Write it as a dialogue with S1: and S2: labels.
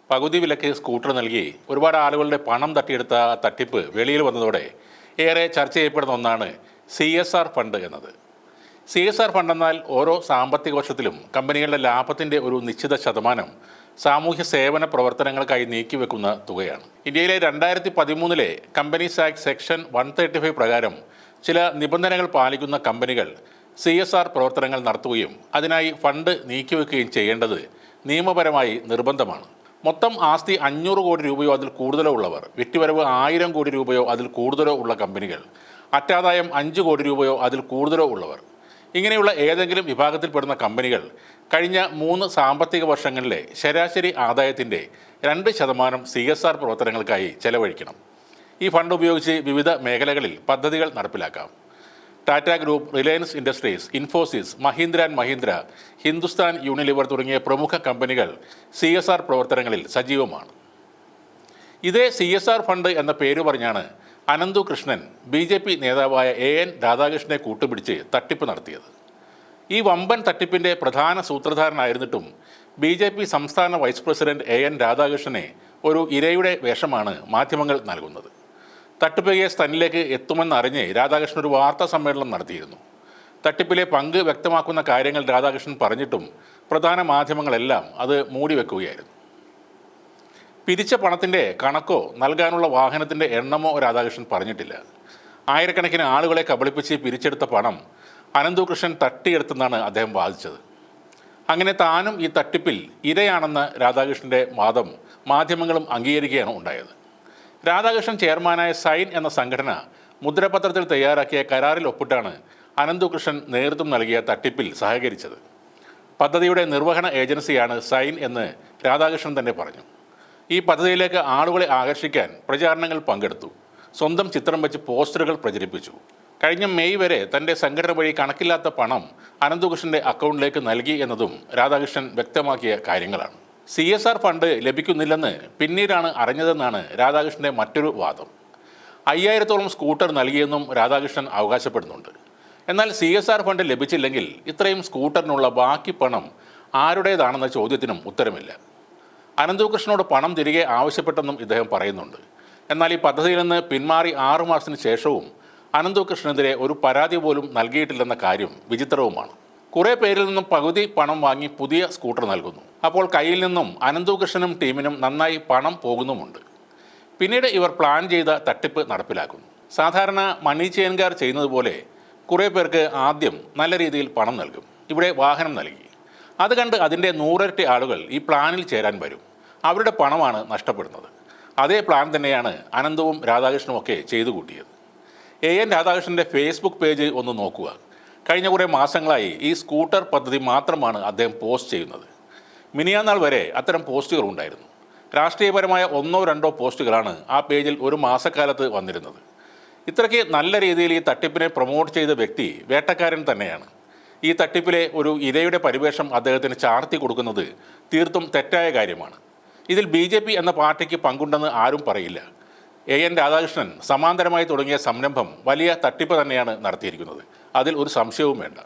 S1: പകുതി വിലക്ക് സ്കൂട്ടർ നൽകി ഒരുപാട് ആളുകളുടെ പണം തട്ടിയെടുത്ത തട്ടിപ്പ് വെളിയിൽ വന്നതോടെ ഏറെ ചർച്ച ചെയ്യപ്പെടുന്ന ഒന്നാണ് CSR ഫണ്ട് എന്നത്. CSR ഫണ്ട് എന്നാൽ ഓരോ സാമ്പത്തിക വർഷത്തിലും കമ്പനികളുടെ ലാഭത്തിൻ്റെ ഒരു നിശ്ചിത ശതമാനം സാമൂഹ്യ സേവന പ്രവർത്തനങ്ങൾക്കായി നീക്കിവെക്കുന്ന തുകയാണ്. ഇന്ത്യയിലെ 2013 കമ്പനീസ് ആക്ട് സെക്ഷൻ 135 പ്രകാരം ചില നിബന്ധനകൾ പാലിക്കുന്ന കമ്പനികൾ CSR പ്രവർത്തനങ്ങൾ നടത്തുകയും അതിനായി ഫണ്ട് നീക്കിവെക്കുകയും ചെയ്യേണ്ടത് നിയമപരമായി നിർബന്ധമാണ്. മൊത്തം ആസ്തി 500 കോടി രൂപയോ അതിൽ കൂടുതലോ ഉള്ളവർ, വിറ്റുവരവ് 1000 കോടി രൂപയോ അതിൽ കൂടുതലോ ഉള്ള കമ്പനികൾ, അറ്റാദായം 5 കോടി രൂപയോ അതിൽ കൂടുതലോ ഉള്ളവർ, ഇങ്ങനെയുള്ള ഏതെങ്കിലും വിഭാഗത്തിൽപ്പെടുന്ന കമ്പനികൾ കഴിഞ്ഞ 3 സാമ്പത്തിക വർഷങ്ങളിലെ ശരാശരി ആദായത്തിൻ്റെ 2% CSR പ്രവർത്തനങ്ങൾക്കായി ചെലവഴിക്കണം. ഈ ഫണ്ട് ഉപയോഗിച്ച് വിവിധ മേഖലകളിൽ പദ്ധതികൾ നടപ്പിലാക്കാം. Tata group, Reliance industries, Infosys, Mahindra and Mahindra, Hindustan Unilever തുടങ്ങിയ പ്രമുഖ കമ്പനികൾ CSR പ്രവർത്തനങ്ങളിൽ സജീവമാണ്. ഇതേ CSR ഫണ്ട് എന്ന പേര് പറഞ്ഞാണ് അനന്തു കൃഷ്ണൻ BJP നേതാവായ AN രാധാകൃഷ്ണനെ കൂട്ടുപിടിച്ച് തട്ടിപ്പ് നടത്തിയത്. ഈ വമ്പൻ തട്ടിപ്പിൻ്റെ പ്രധാന സൂത്രധാരനായിരുന്നിട്ടും BJP സംസ്ഥാന വൈസ് പ്രസിഡന്റ് AN രാധാകൃഷ്ണനെ ഒരു ഇരയുടെ വേഷമാണ് മാധ്യമങ്ങൾ നൽകുന്നത്. തട്ടിപ്പ് കേസ് തന്നിലേക്ക് എത്തുമെന്നറിഞ്ഞ് രാധാകൃഷ്ണൻ ഒരു വാർത്താ സമ്മേളനം നടത്തിയിരുന്നു. തട്ടിപ്പിലെ പങ്ക് വ്യക്തമാക്കുന്ന കാര്യങ്ങൾ രാധാകൃഷ്ണൻ പറഞ്ഞിട്ടും പ്രധാന മാധ്യമങ്ങളെല്ലാം അത് മൂടിവെക്കുകയായിരുന്നു. പിരിച്ച പണത്തിൻ്റെ കണക്കോ നൽകാനുള്ള വാഹനത്തിൻ്റെ എണ്ണമോ രാധാകൃഷ്ണൻ പറഞ്ഞിട്ടില്ല. ആയിരക്കണക്കിന് ആളുകളെ കബളിപ്പിച്ച് പിരിച്ചെടുത്ത പണം അനന്തുകൃഷ്ണൻ തട്ടിയെടുത്തെന്നാണ് അദ്ദേഹം വാദിച്ചത്. അങ്ങനെ താനും ഈ തട്ടിപ്പിൽ ഇരയാണെന്ന രാധാകൃഷ്ണൻ്റെ വാദം മാധ്യമങ്ങളും അംഗീകരിക്കുകയാണ് ഉണ്ടായത്. രാധാകൃഷ്ണൻ ചെയർമാനായ സൈൻ എന്ന സംഘടന മുദ്രപത്രത്തിൽ തയ്യാറാക്കിയ കരാറിൽ ഒപ്പിട്ടാണ് അനന്തുകൃഷ്ണൻ നേതൃത്വം നൽകിയ തട്ടിപ്പിൽ സഹകരിച്ചത്. പദ്ധതിയുടെ നിർവഹണ ഏജൻസിയാണ് സൈൻ എന്ന് രാധാകൃഷ്ണൻ തന്നെ പറഞ്ഞു. ഈ പദ്ധതിയിലേക്ക് ആളുകളെ ആകർഷിക്കാൻ പ്രചാരണങ്ങൾ പങ്കെടുത്തു. സ്വന്തം ചിത്രം വെച്ച് പോസ്റ്ററുകൾ പ്രചരിപ്പിച്ചു. കഴിഞ്ഞ മെയ് വരെ തൻ്റെ സംഘടന വഴി കണക്കില്ലാത്ത പണം അനന്തുകൃഷ്ണൻ്റെ അക്കൗണ്ടിലേക്ക് നൽകി എന്നതും രാധാകൃഷ്ണൻ വ്യക്തമാക്കിയ കാര്യങ്ങളാണ്. CSR ഫണ്ട് ലഭിക്കുന്നില്ലെന്ന് പിന്നീടാണ് അറിഞ്ഞതെന്നാണ് രാധാകൃഷ്ണൻ്റെ മറ്റൊരു വാദം. 5000-ഓളം സ്കൂട്ടർ നൽകിയെന്നും രാധാകൃഷ്ണൻ അവകാശപ്പെടുന്നുണ്ട്. എന്നാൽ CSR ഫണ്ട് ലഭിച്ചില്ലെങ്കിൽ ഇത്രയും സ്കൂട്ടറിനുള്ള ബാക്കി പണം ആരുടേതാണെന്ന ചോദ്യത്തിനും ഉത്തരമില്ല. അനന്തുകൃഷ്ണനോട് പണം തിരികെ ആവശ്യപ്പെട്ടെന്നും ഇദ്ദേഹം പറയുന്നുണ്ട്. എന്നാൽ ഈ പദ്ധതിയിൽ നിന്ന് പിന്മാറി 6 മാസത്തിന് ശേഷവും അനന്തുകൃഷ്ണനെതിരെ ഒരു പരാതി പോലും നൽകിയിട്ടില്ലെന്ന കാര്യം വിചിത്രവുമാണ്. കുറേ പേരിൽ നിന്നും പകുതി പണം വാങ്ങി പുതിയ സ്കൂട്ടർ നൽകുന്നു. അപ്പോൾ കയ്യിൽ നിന്നും അനന്തുകൃഷ്ണനും ടീമിനും നന്നായി പണം പോകുന്നുമുണ്ട്. പിന്നീട് ഇവർ പ്ലാൻ ചെയ്ത തട്ടിപ്പ് നടപ്പിലാക്കുന്നു. സാധാരണ മണി ചെയിൻകാർ ചെയ്യുന്നത് പോലെ കുറേ പേർക്ക് ആദ്യം നല്ല രീതിയിൽ പണം നൽകും. ഇവിടെ വാഹനം നൽകി. അത് കണ്ട് അതിൻ്റെ 100 ഇരട്ടി ആളുകൾ ഈ പ്ലാനിൽ ചേരാൻ വരും. അവരുടെ പണമാണ് നഷ്ടപ്പെടുന്നത്. അതേ പ്ലാൻ തന്നെയാണ് അനന്തവും രാധാകൃഷ്ണനും ഒക്കെ ചെയ്തു കൂട്ടിയത്. AN രാധാകൃഷ്ണൻ്റെ ഫേസ്ബുക്ക് പേജ് ഒന്ന് നോക്കുക. കഴിഞ്ഞ കുറേ മാസങ്ങളായി ഈ സ്കൂട്ടർ പദ്ധതി മാത്രമാണ് അദ്ദേഹം പോസ്റ്റ് ചെയ്യുന്നത്. മിനിയാന്നാൾ വരെ അത്തരം പോസ്റ്റുകൾ ഉണ്ടായിരുന്നു. രാഷ്ട്രീയപരമായ 1-2 പോസ്റ്റുകളാണ് ആ പേജിൽ ഒരു മാസക്കാലത്ത് വന്നിരുന്നത്. ഇത്രയ്ക്ക് നല്ല രീതിയിൽ ഈ തട്ടിപ്പിനെ പ്രൊമോട്ട് ചെയ്ത വ്യക്തി വേട്ടക്കാരൻ തന്നെയാണ്. ഈ തട്ടിപ്പിലെ ഒരു ഇരയുടെ പരിവേഷം അദ്ദേഹത്തിന് ചാർത്തി കൊടുക്കുന്നത് തീർത്തും തെറ്റായ കാര്യമാണ്. ഇതിൽ BJP എന്ന പാർട്ടിക്ക് പങ്കുണ്ടെന്ന് ആരും പറയില്ല. AN രാധാകൃഷ്ണൻ സമാന്തരമായി തുടങ്ങിയ സംരംഭം വലിയ തട്ടിപ്പ് തന്നെയാണ് നടത്തിയിരിക്കുന്നത്. അതിൽ ഒരു സംശയവും വേണ്ട.